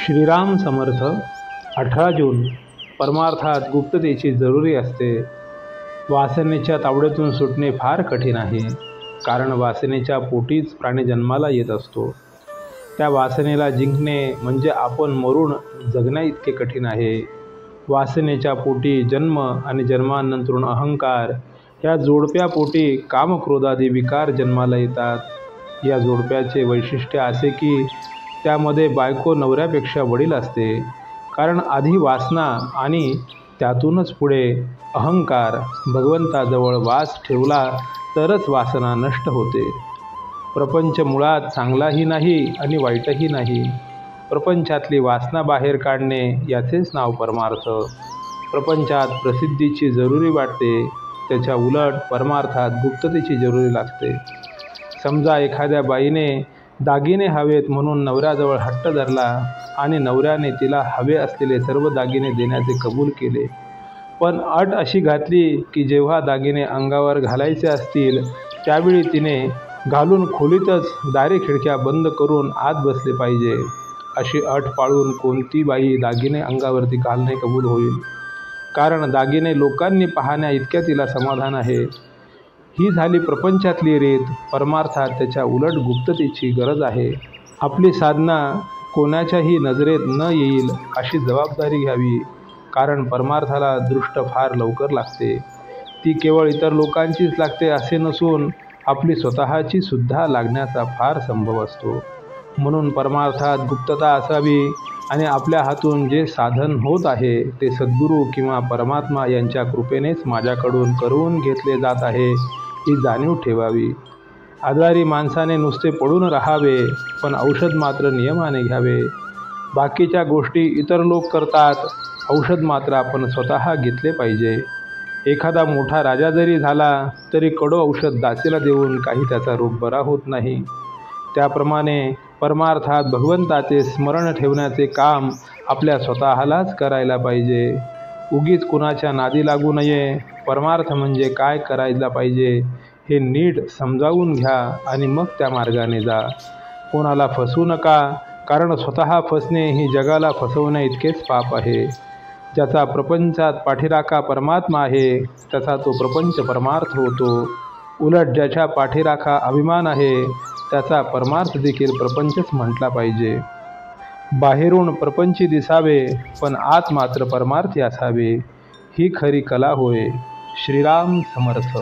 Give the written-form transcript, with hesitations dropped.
श्रीराम समर्थ। 18 जून परमार्थात गुप्ततेची जरुरी असते। वासनेच्या तावडीतून सुटणे फार कठीण आहे, कारण वासनेच्या पोटीच प्राणी जन्माला येत असतो। त्या वासनेला जिंकणे म्हणजे आपण मरून जगण्याइतके कठीण आहे। वासनेच्या पोटी जन्म आणि जन्मानंतरून अहंकार, या जोडप्या पोटी कामक्रोधादी विकार जन्माला येतात। या जोडप्याचे वैशिष्ट्य असे की त्यामध्ये बायको नवऱ्यापेक्षा वडील असते, कारण आधी वासना आणि त्यातूनच पुढे अहंकार भगवंताजवळ वास ठेवला तरच वासना नष्ट होते। प्रपंच मुळात चांगलाही नाही आणि वाईटही नाही। प्रपंचातली वासना बाहेर काढणे याचेच नाव परमार्थ। प्रपंचात प्रसिद्धीची जरुरी वाटते, त्याच्या उलट परमार्थात गुप्ततेची जरुरी लागते। समजा एखाद्या बाईने दागिने हवेत म्हणून नवऱ्याजवळ हट्ट धरला आणि नवऱ्याने तिला हवे असलेले सर्व दागिने देण्याचे कबूल केले, पण अट अशी घातली की जेव्हा दागिने अंगावर घालायचे असतील त्यावेळी तिने घालून खोलीतच दारे खिडक्या बंद करून आत बसले पाहिजे। अशी अट पाळून कोणती बाई दागिने अंगावरती घालणे कबूल होईल? कारण दागिने लोकांनी पाहण्या इतक्या तिला समाधान आहे। ही झाली प्रपंचातली रीत। परमार्थात त्याच्या उलट गुप्ततेची गरज आहे। आपली साधना कोणाच्याही नजरेत न येईल अशी जबाबदारी घ्यावी, कारण परमार्थाला दृष्ट फार लवकर लागते। ती केवळ इतर लोकांचीच लागते असे नसून आपली स्वतःची सुद्धा लागण्याचा फार संभव असतो। म्हणून परमार्थात गुप्तता असावी आणि आपल्या हातून जे साधन होत आहे ते सद्गुरू किंवा परमात्मा यांच्या कृपेनेच माझ्याकडून करवून घेतले जात आहे ही जाणीव ठेवावी। आजारी माणसाने नुसते पडून राहावे, पण औषध मात्र नियमाने घ्यावे। बाकीच्या गोष्टी इतर लोक करतात, औषध मात्र आपण स्वतः घेतले पाहिजे। एखादा मोठा राजा जरी झाला तरी कडू औषध दासीला देऊन काही त्याचा रोग बरा होत नाही। त्याप्रमाणे परमार्थात भगवंताचे स्मरण ठेवण्याचे काम आपल्या स्वतःलाच करायला पाहिजे। उगीच कुणाच्या नादी लागू नये। परमार्थ म्हणजे काय करायला पाहिजे हे नीट समजावून घ्या आणि मग त्या मार्गाने जा। कोणाला फसवू नका, कारण स्वतः फसणे ही जगाला फसवण्या इतकेच पाप आहे। ज्याचा प्रपंचात पाठीराखा परमात्मा आहे त्याचा तो प्रपंच परमार्थ होतो। उलट ज्याच्या पाठीराखा अभिमान आहे त्याचा परमार्थ देखील प्रपंचच म्हटला पाहिजे। बाहेरून प्रपंची दिसावे, पण आत मात्र परमार्थी असावे, ही खरी कला होय। श्रीराम समर्थ।